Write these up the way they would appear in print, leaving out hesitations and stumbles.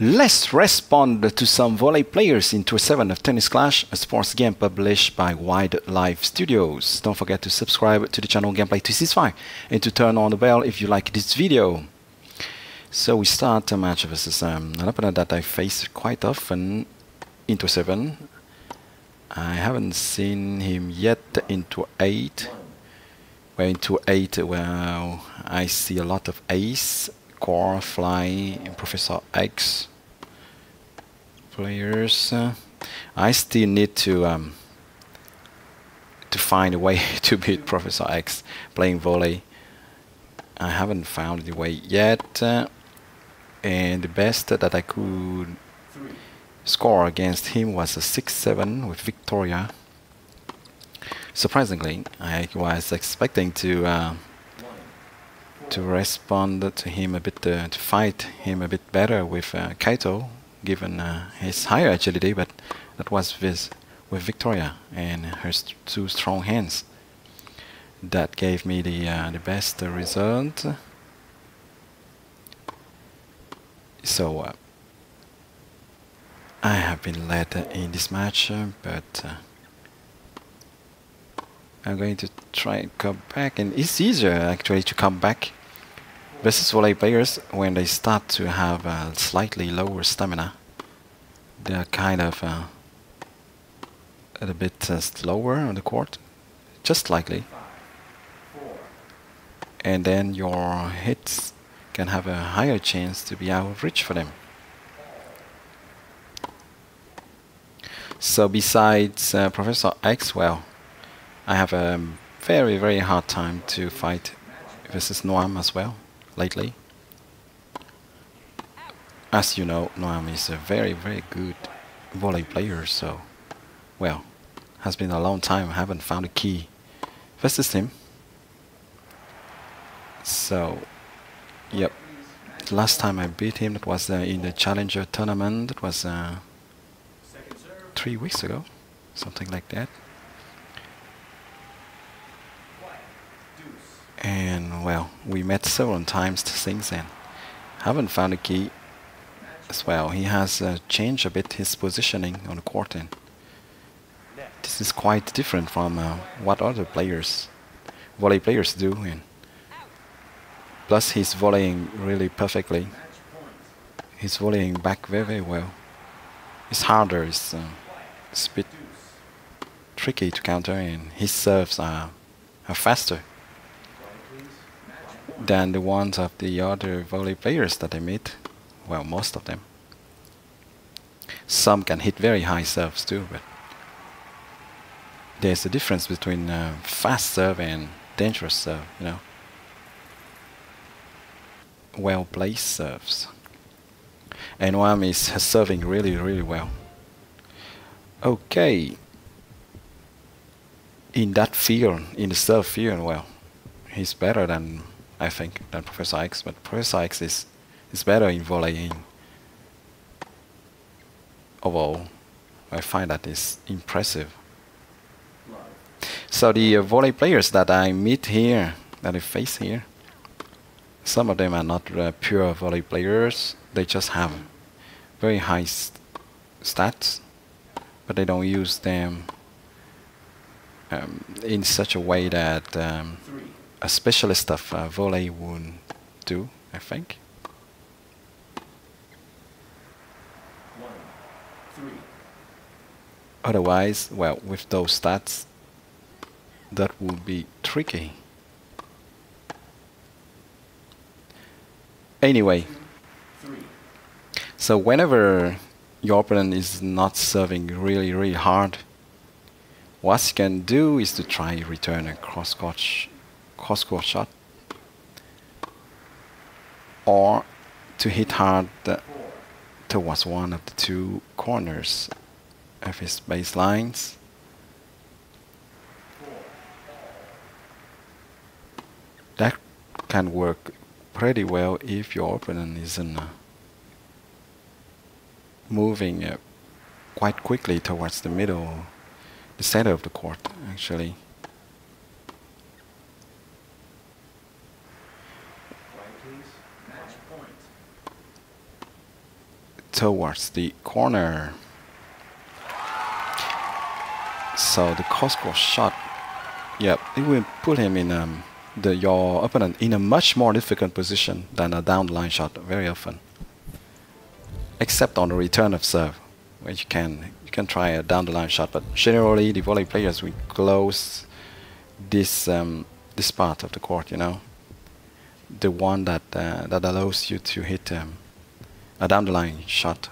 Let's respond to some volley players in Tour 7 of Tennis Clash, a sports game published by Wildlife Studios. Don't forget to subscribe to the channel Gameplay 365 and to turn on the bell if you like this video. So we start a match versus an opponent that I face quite often in Tour 7. I haven't seen him yet in Tour 8. Where in Tour 8, well, I see a lot of Ace, Core, Fly, and Professor X players. I still need to find a way to beat Professor X playing volley. I haven't found the way yet, and the best that I could score against him was a 6-7 with Victoria. Surprisingly, I was expecting to respond to him a bit, to fight him a bit better with Kaito, given his higher agility, but that was with Victoria and her two strong hands. That gave me the best result. So I have been led in this match, but I'm going to try and come back, and it's easier actually to come back versus volley players when they start to have a slightly lower stamina. They're kind of a bit slower on the court, just slightly, and then your hits can have a higher chance to be out of reach for them. So besides Professor X, well, I have a very hard time to fight versus Noam as well lately. As you know, Noam is a very good volley player, so well, has been a long time I haven't found a key versus him. So yep, the last time I beat him, that was in the Challenger tournament. That was 3 weeks ago, something like that. And well, we met several times since then. Haven't found a key as well. He has changed a bit his positioning on the court, and this is quite different from what other players, volley players do. And plus, he's volleying really perfectly. He's volleying back very well. It's harder. It's a bit tricky to counter, and his serves are faster than the ones of the other volley players that I meet. Well, most of them. Some can hit very high serves too, but there's a difference between fast serve and dangerous serve, you know. Well placed serves. And Noam is serving really well. Okay. In that field, in the serve field, well, he's better than, I think, than Professor X, but Professor X is better in volleying. Overall, I find that is impressive. So the volley players that I meet here, that I face here, some of them are not pure volley players. They just have very high stats, but they don't use them in such a way that a specialist of volley would do, I think. Otherwise, well, with those stats, that would be tricky. Anyway, so whenever your opponent is not serving really hard, what you can do is to try return a cross-court shot, or to hit hard towards one of the two corners of his baselines. That can work pretty well if your opponent isn't moving quite quickly towards the middle, the center of the court, actually. towards the corner. So the cross-court shot, yep, it will put him in your opponent in a much more difficult position than a down the line shot very often. Except on the return of serve, where you can try a down the line shot, but generally the volley players will close this this part of the court, you know, the one that that allows you to hit a down the line shot.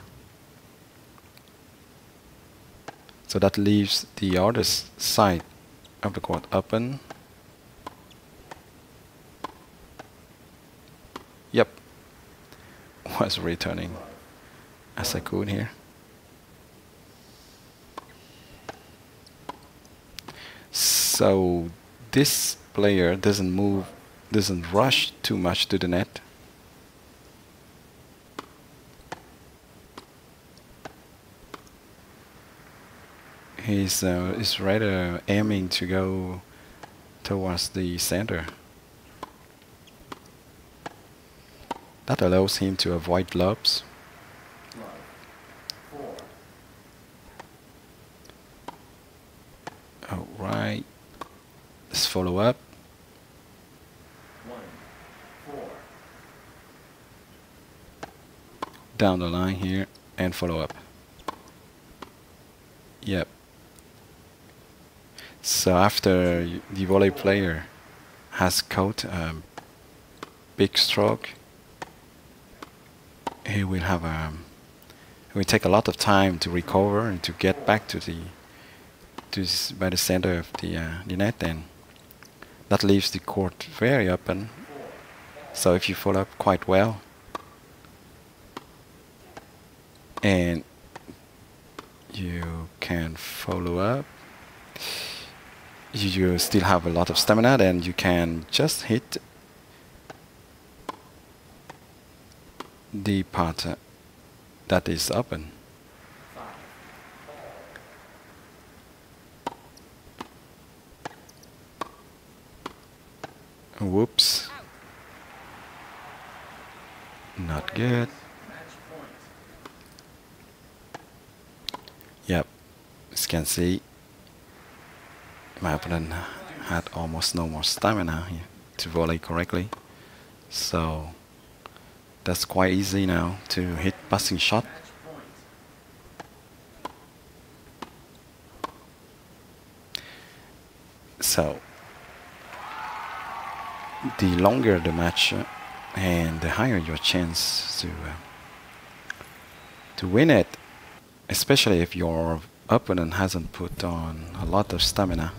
So that leaves the other side of the court open. Yep, was returning as I could here. So this player doesn't rush too much to the net. He's rather aiming to go towards the center. That allows him to avoid lobs. Alright, let's follow up. Down the line here and follow up. Yep. So after the volley player has caught a big stroke, he will have it will take a lot of time to recover and to get back to the by the center of the net, and that leaves the court very open. So if you follow up quite well and you can follow up, you still have a lot of stamina, then you can just hit the part that is open. Whoops. Not good. Yep, as you can see, my opponent had almost no more stamina here to volley correctly. So that's quite easy now to hit passing shot. So the longer the match and the higher your chance to win it, especially if your opponent hasn't put on a lot of stamina.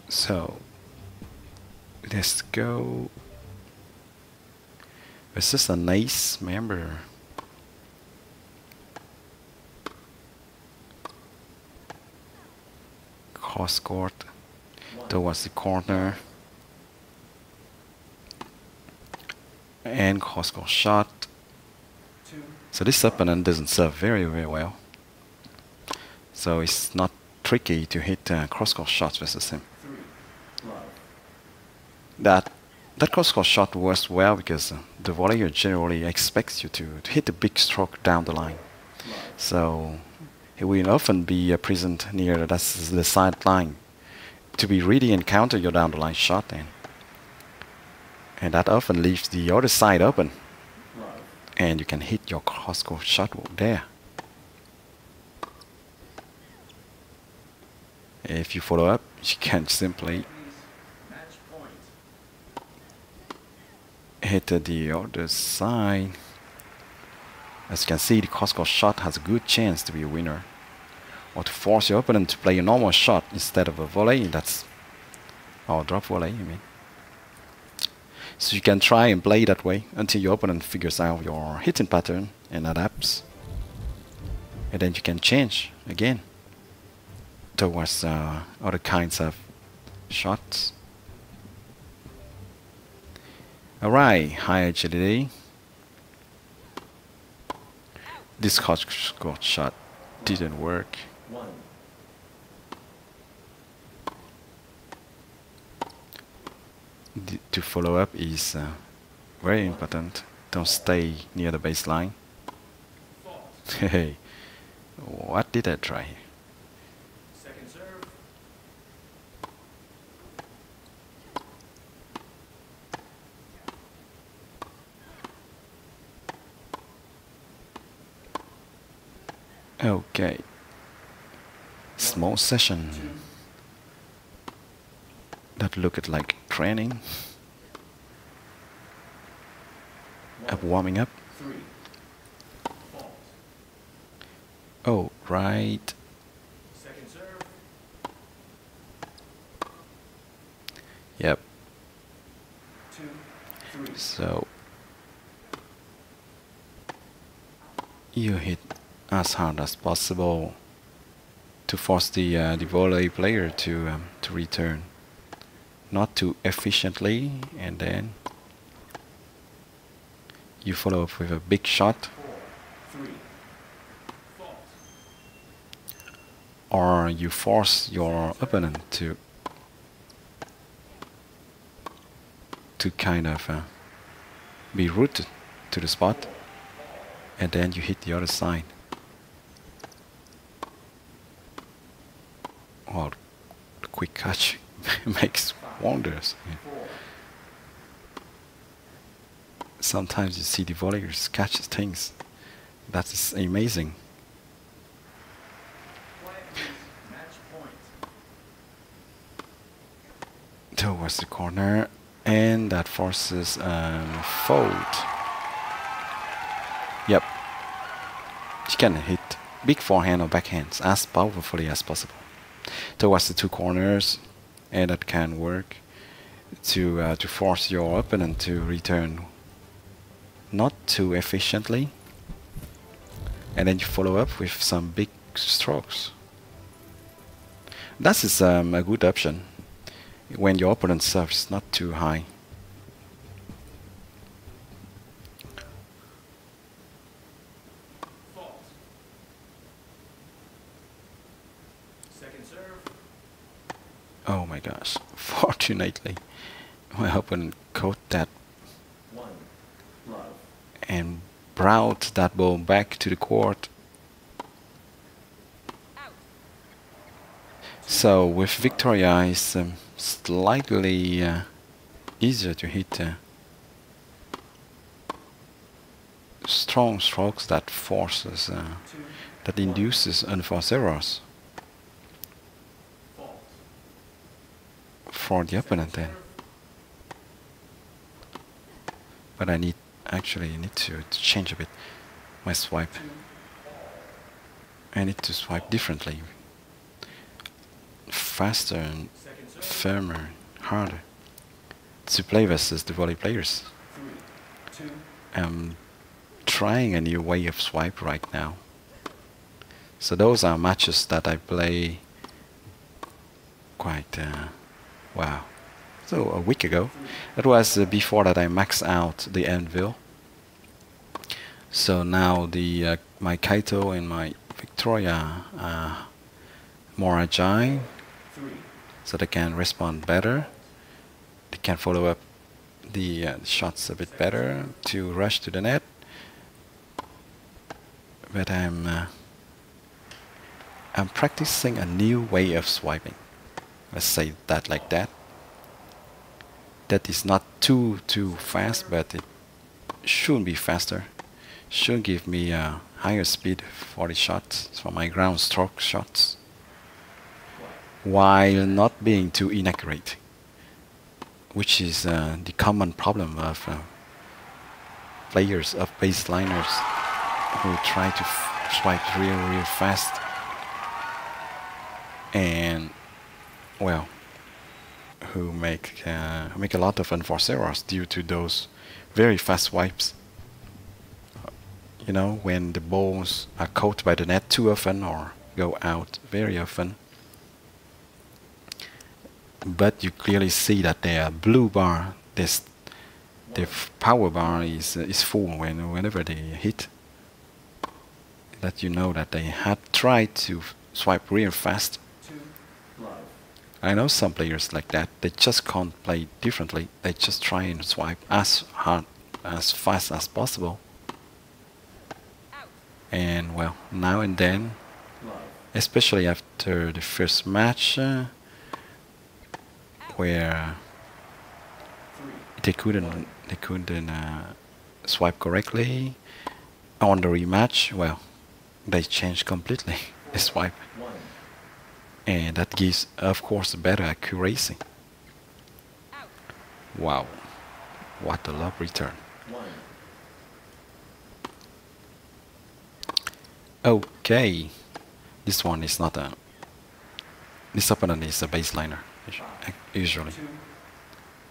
So let's go. This is a nice member. Cross court towards the corner and cross court shot. So this opponent doesn't serve very well. So it's not tricky to hit cross court shots versus him. That cross court shot works well because the volleyer generally expects you to hit a big stroke down the line. So he will often be present near the sideline to be ready and counter your down the line shot, and that often leaves the other side open, and you can hit your cross court shot there. If you follow up, you can simply hit the other side. As you can see, the cross court shot has a good chance to be a winner, or to force your opponent to play a normal shot instead of a volley. That's or drop volley, I mean. So you can try and play that way until your opponent figures out your hitting pattern and adapts, and then you can change again towards other kinds of shots. Alright, high agility. This cross court shot didn't work. to follow up is very important. Don't stay near the baseline. Hey, what did I try here? Second serve. Okay. Small session that looked like training. Warming up. Three. Fault. Oh, right. Second serve. Yep. 2, 3. So you hit as hard as possible to force the volley player to return, not too efficiently, and then you follow up with a big shot, 4, 3. Fault. or you force your opponent to kind of be rooted to the spot, and then you hit the other side. Well, the quick catch makes wonders. Yeah. Sometimes you see the volleyers catch things. That is amazing. Match point. Towards the corner, and that forces fold. Yep. She can hit big forehand or backhands as powerfully as possible towards the two corners, and that can work to force your opponent to return not too efficiently, and then you follow up with some big strokes. That is a good option when your opponent's serve is not too high. Fault. Second serve. Oh my gosh. Fortunately, my opponent caught that 1. Love. and brought that ball back to the court. So with Victoria, it's slightly easier to hit strong strokes that forces, that induces unforced errors Fault. for the opponent then. But I need to change a bit my swipe. I need to swipe differently, faster and firmer, harder, to play versus the volley players. 3, 2. I'm trying a new way of swipe right now. So those are matches that I play quite wow. So a week ago. That was before that I maxed out the anvil. So now the my Kaito and my Victoria are more agile, 3. so they can respond better. They can follow up the shots a bit better to rush to the net. But I'm practicing a new way of swiping. Let's say that like that. That is not too fast, but it should be faster. Should give me a higher speed for the shots, for my ground stroke shots, while not being too inaccurate, which is the common problem of players, of baseliners who try to swipe real fast, and well, who make a lot of unforced errors due to those very fast swipes. You know, when the balls are caught by the net too often or go out very often. But you clearly see that their blue bar, their power bar is full whenever they hit. That you know that they had tried to swipe real fast. 2. Love. I know some players like that. They just can't play differently. They just try and swipe as hard, as fast as possible. And well, now and then, especially after the first match, where they couldn't swipe correctly, on the rematch, well, they changed completely the swipe, and that gives, of course, better accuracy. Wow, what a love return. Okay, this one is not a. This opponent is a baseliner, usually.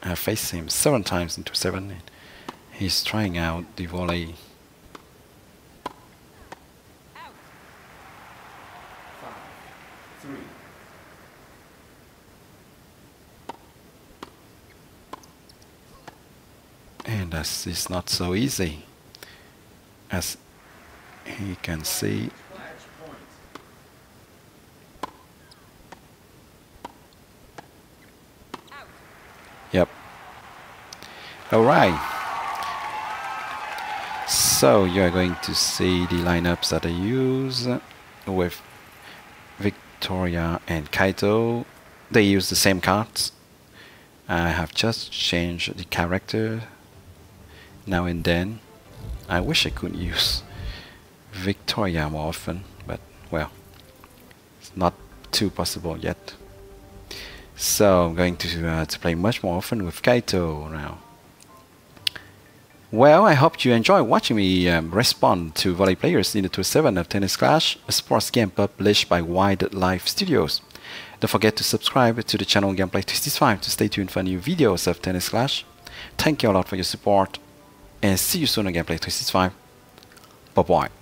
I have faced him 7 times into 7. He's trying out the volley. And this is not so easy, as you can see. Yep. Alright. So you are going to see the lineups that I use with Victoria and Kaito. They use the same cards. I have just changed the character now and then. I wish I could use Victoria more often, but well, it's not too possible yet. So I'm going to play much more often with Kaito now. Well, I hope you enjoy watching me respond to volley players in the 2-7 of Tennis Clash, a sports game published by Wildlife Studios. Don't forget to subscribe to the channel Gameplay 365 to stay tuned for new videos of Tennis Clash. Thank you a lot for your support, and see you soon on Gameplay 365. Bye bye.